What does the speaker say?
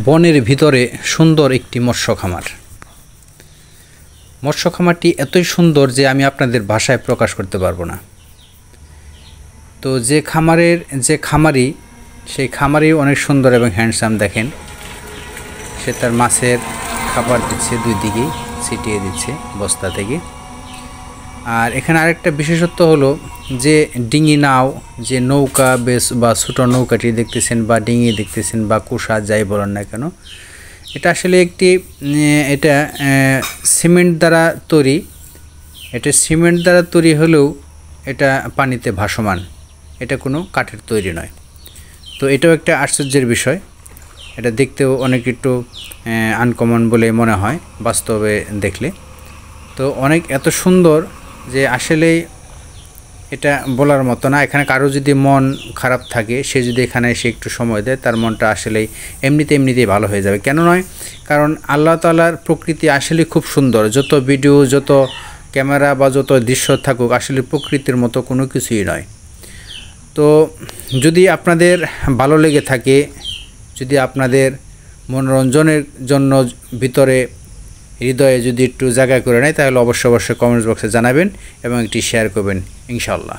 বনের ভিতরে সুন্দর একটি মৎস্য খামার। মৎস্য খামারটি এতই সুন্দর যে আমি আপনাদের ভাষায় প্রকাশ করতে পারবো না। তো যে খামারি সেই খামারি অনেক সুন্দর এবং হ্যান্ডসাম। দেখেন, সে তার মাছের খাবার দিচ্ছে, দুই দিকেই ছিটিয়ে দিচ্ছে বস্তা থেকে। আর এখানে আরেকটা বিশেষত্ব হলো যে ডিঙি নাও, যে নৌকা বেশ বা ছোটো নৌকাটি দেখতেছেন বা ডিঙি দেখতেছেন বা কুষা যাই বলেন না কেন, এটা আসলে এটা সিমেন্ট দ্বারা তৈরি। এটা সিমেন্ট দ্বারা তৈরি হলেও এটা পানিতে ভাসমান, এটা কোনো কাঠের তৈরি নয়। তো এটাও একটা আশ্চর্যের বিষয়। এটা দেখতেও অনেক একটু আনকমন বলে মনে হয় বাস্তবে দেখলে। তো এত সুন্দর যে আসলেই এটা বলার মতো না। এখানে কারো যদি মন খারাপ থাকে, সে যদি এখানে এসে একটু সময় দেয়, তার মনটা আসলেই এমনিতেই ভালো হয়ে যাবে। কেন নয়? কারণ আল্লাহ তাআলার প্রকৃতি আসলে খুব সুন্দর। যত ভিডিও, যত ক্যামেরা বা যত দৃশ্য থাকুক, আসলে প্রকৃতির মতো কোনো কিছুই নয়। তো যদি আপনাদের ভালো লেগে থাকে, যদি আপনাদের মনোরঞ্জনের জন্য ভিতরে হৃদয়ে যদি একটু জায়গা করে নেয়, তাহলে অবশ্যই কমেন্টস বক্সে জানাবেন এবং একটি শেয়ার করবেন ইনশাআল্লাহ।